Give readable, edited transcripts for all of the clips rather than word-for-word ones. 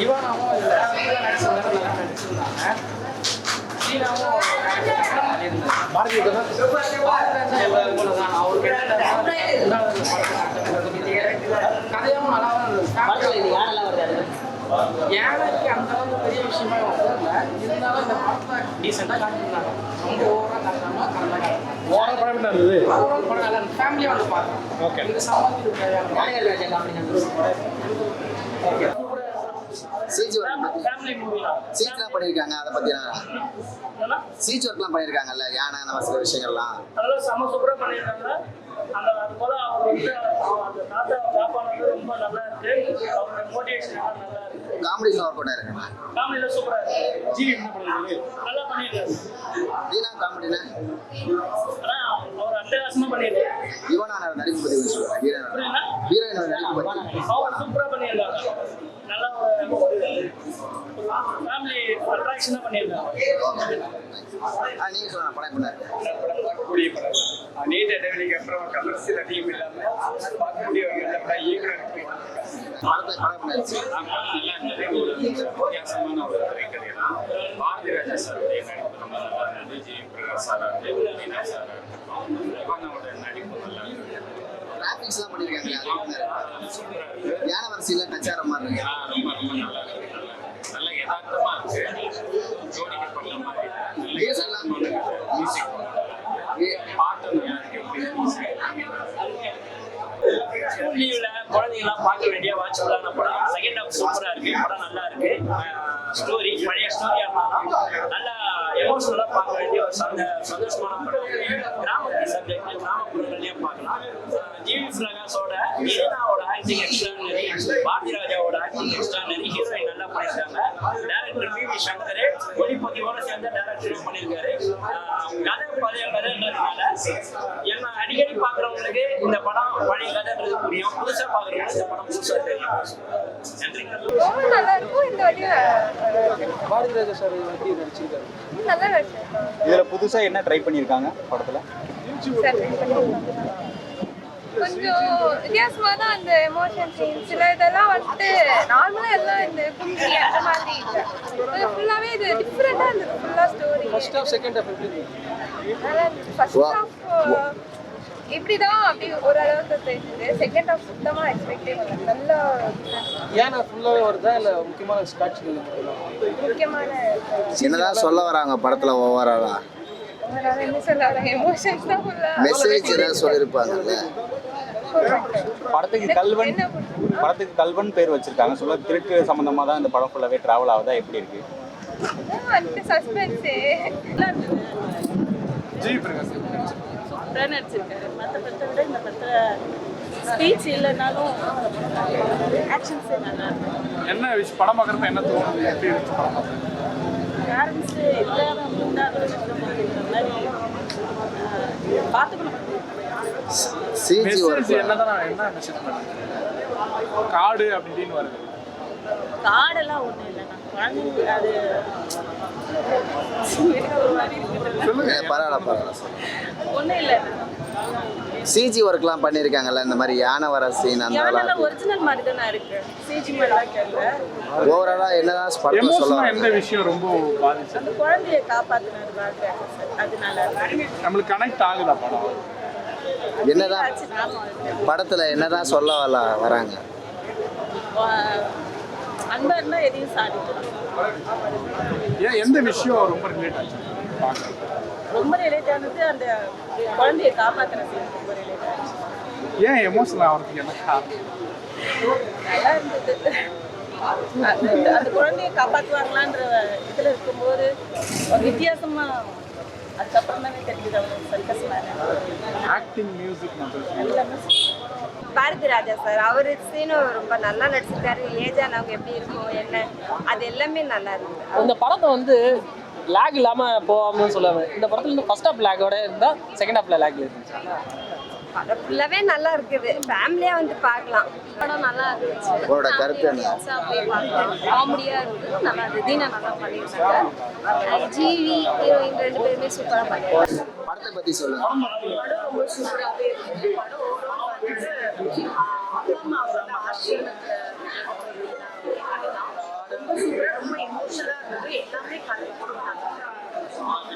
இவனாவும் இல்லை நடிச்சிருந்தாங்க. சீனாவும் பாரதிய கதையாகவும் நல்லா யானைக்கு அந்த அளவுக்கு பெரிய விஷயமா இல்லை. இருந்தாலும் இந்த படத்தை டீசெண்டாக காட்டியிருந்தாங்க. ரொம்ப ஓவராக காட்டாமல் கரெக்டாக ஓவரால் படம் என்ன இருந்தது? ஓவரால் படம் நல்லா ஃபேமிலியாக வந்து பார்த்தேன். ஓகே. இந்த சம்பளத்துக்கு தேவையான சீச் ஒர்க்லாம் பண்ணியிருக்காங்க. அதை பற்றி சீச் ஒர்க்லாம் பண்ணியிருக்காங்கல்ல, யானை அந்த சில விஷயங்கள்லாம் அதெல்லாம் செம்ம சூப்பராக பண்ணியிருக்காங்க. அது போல அவர் வந்து அந்த தாத்தா காப்பானது ரொம்ப நல்லா இருக்கு. அவரோட மோட்டிவேஷன் நல்லா இருக்கு. காமெடியில் ஒர்க் அவுட் ஆயிருக்காங்க. காமெடியில் சூப்பராக இருக்கு. ஜி என்ன பண்ணிருக்காரு? நல்லா பண்ணியிருக்காரு. தீனா காமெடினா ஆனால் அவர் அட்டகாசமாக பண்ணியிருக்காரு. யுவனான நடிப்பு பற்றி கொஞ்சம் சொல்லுவாங்க. ஹீரோயினோட நடிப்பு பற்றி அவர் சூப்பராக பண்ணியிருக்காங்க. நல்லா ஃபேமிலி அட்ராக்ஷனாக பண்ணியிருக்காங்க. நீங்கள் சொல்லலாம் படம் பண்ணாரு. பார்க்கக்கூடிய படம் நீண்ட இடைவெளிக்கு அப்புறம் கமர்சியல் அதிகம் இல்லாமல் பார்க்கக்கூடிய ஒரு நல்ல படம் இயக்குனருக்கு படத்தை படம் பண்ணாச்சு. நல்லா இருந்தது. ஒரு வித்தியாசமான ஒரு திரைக்கதை தான். பாரதி ராஜா சாருடைய நடிப்பு ரொம்ப நல்லா இருந்தது. ஜி பிரகாஷ் சாரா இருந்தது, மீனா சாரா இருக்கட்டும், இவனோட நடிப்பு நல்லா இருந்தது. கிராஃபிக்ஸ்லாம் பண்ணியிருக்காங்க. சூப்பராக இருக்குது. யானை வரிசையில் டச்சார மாதிரி இருக்கு. ரொம்ப ரொம்ப நல்லா இருக்கு. நல்ல யதார்த்தமா இருக்கு. ஜோடிக்கு பண்ண மாதிரி நல்ல யதார்த்தமான மியூசிக் பாட்டு நல்லா இருக்கு. லீவ்ல குழந்தைங்களாம் பார்க்க வேண்டிய வாட்சபிளான படம். செகண்ட் ஹாஃப் சூப்பரா இருக்கு. படம் நல்லா இருக்கு. ஸ்டோரி பழைய ஸ்டோரியா இருந்தாலும் நல்லா எமோஷனலா பார்க்க வேண்டிய ஒரு சந்தோஷமான படம். கிராமத்து சப்ஜெக்ட் கிராமப்புறங்களையும் பார்க்கலாம். ஜிவி பிரகாஷோட மீனாவோட ஆக்டிங் எக்ஸ்ட்ரானரி, பாரதி ராஜாவோட ஆக்டிங் எக்ஸ்ட்ரானரி, ஹீரோயின் நல்லா பண்ணியிருக்காங்க. டேரக்டர் பி வி சங்கர் ஒளிப்பதிவோட சேர்ந்த டேரக்டரும் பண்ணியிருக்காரு. கதை பழைய கதைன்றதுனால என்ன அடிக்கடி பார்க்குறவங்களுக்கு இந்த படம் பழைய கதைன்றது புரியும். புதுசாக பார்க்குறவங்களுக்கு இந்த படம் புதுசாக தெரியும். நன்றி. ரொம்ப நல்லா இருக்கும். இந்த வாட்டி பாரதி ராஜா சார் எப்படி நடிச்சிருக்காரு? நல்லா நடிச்சிருக்காங்க. இதுல புதுசா என்ன ட்ரை பண்ணிருக்காங்க படத்துல? கொஞ்சம் வித்தியாசமா தான் அந்த எமோஷன் சீன். சில இதெல்லாம் வந்துட்டு நார்மலா எல்லாம் இந்த கும்பி அந்த மாதிரி இல்லை. ஃபுல்லாவே இது டிஃப்ரெண்டா இருந்தது. ஃபுல்லா story. First half second half எப்படி இருந்தது? ஃபர்ஸ்ட் ஹாஃப் இப்படிதான் அப்படி ஓரளவுக்கு தெரிஞ்சது. செகண்ட் ஹாஃப் சுத்தமா எக்ஸ்பெக்டே பண்ணல. நல்ல ஏன்னா ஃபுல்லாவே வருதா இல்லை முக்கியமான காட்சிகள் முக்கியமான என்னதான் சொல்ல வராங்க படத்துல ஓவராலா? என்ன சொல்ல வராங்க? எமோஷன்ஸ் தான் ஃபுல்லா. மெசேஜ் ஏதாவது சொல்லியிருப்பாங்கல்ல. படத்துக்கு கல்வன் பேர் வச்சிருக்காங்க. சொல்ல திருட்டு சம்பந்தமா தான் இந்த படம் ஃபுல்லாவே டிராவல் ஆகுதா, எப்படி இருக்கு? அந்த சஸ்பென்ஸே ஜி பிரகாஷ் நடிச்சிருக்காரு. மற்ற படத்தை விட இந்த படத்தில் ஸ்பீச் இல்லைனாலும் ஆக்ஷன்ஸே நல்லா இருக்கும். என்ன விஷயம் படம் பார்க்குறப்ப என்ன தோணுது, எப்படி இருந்துச்சு படம்? பேரண்ட்ஸு இல்லாத மாதிரி பார்த்துக்கணும். சிஜி ஒர்க் என்னதான் என்ன மெசேஜ் பண்ணுங்க? காடு அப்படின்னு வருது. காடெல்லாம் ஒன்றும் இல்லைண்ணா. குழந்தைங்க அது ஒரு மாதிரி இருக்குது. பரவாயில்ல. ஒன்றும் இல்லை. சிஜி ஒர்க்லாம் பண்ணியிருக்காங்கல்ல, இந்த மாதிரி யானை வர சீன் அந்த யானெல்லாம் ஒரிஜினல் மாதிரி தானே இருக்கு. சிஜி மாதிரிலாம் கேட்கல. ஓவராலாக என்னதான் படத்தில் சொல்ல எந்த விஷயம் ரொம்ப பாதிச்சு? அந்த குழந்தைய காப்பாற்றினது மாதிரி அதனால நம்மளுக்கு கனெக்ட் ஆகுதா படம்? என்னதான் படத்துல என்னதான் சொல்ல வராங்க? அன்பா இருந்தா எதையும் சாதிக்கலாம். ஏன் எந்த விஷயம் ரொம்ப ரிலேட் ஆச்சு? ரொம்ப ரிலேட் ஆனது அந்த குழந்தைய காப்பாற்றின சீன் ரொம்ப ரிலேட் ஆச்சு. ஏன் எமோஷனல் ஆகிறதுக்கு என்ன காரணம்? நல்லா இருந்தது. அந்த குழந்தைய காப்பாற்றுவாங்களான்ற இதில் இருக்கும்போது ஒரு வித்தியாசமா அதுக்கப்புறம் தானே தெரியுது அவர் சர்க்கஸ் மேலே. ஆக்டிங், மியூசிக் எல்லாமே பாரதி ராஜா சார் அவர் சீனும் ரொம்ப நல்லா நடிச்சிருக்காரு. ஏஜானவங்க எப்படி இருக்கும் என்ன அது எல்லாமே நல்லா இருக்கு. இந்த படத்தை வந்து லேக் இல்லாமல் போகாமனு சொல்லுவாங்க. இந்த படத்தில் வந்து ஃபர்ஸ்ட் ஹாஃப் லேக்கோட இருந்தால் செகண்ட் ஹாஃபில் லேக் இருந்துச்சு. படம் ஃபுல்லாவே நல்லா இருக்குது. ஃபேமிலியா வந்து பார்க்கலாம். படம் நல்லா இருந்துச்சு. உங்களோட கருத்து என்ன? அப்படியே பார்க்கலாம். காமெடியா இருக்குது. நல்லா இருந்தது. தீனா நல்லா பண்ணியிருக்காங்க. ஜிவி ஹீரோயின் 2 பேருமே சூப்பராக பண்ணியிருக்காங்க. படத்தை பற்றி சொல்லுங்க. படம் ரொம்ப சூப்பராகவே இருக்குது. படம் ஓவரால் வந்துட்டு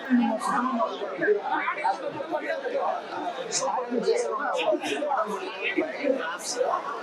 Thank you.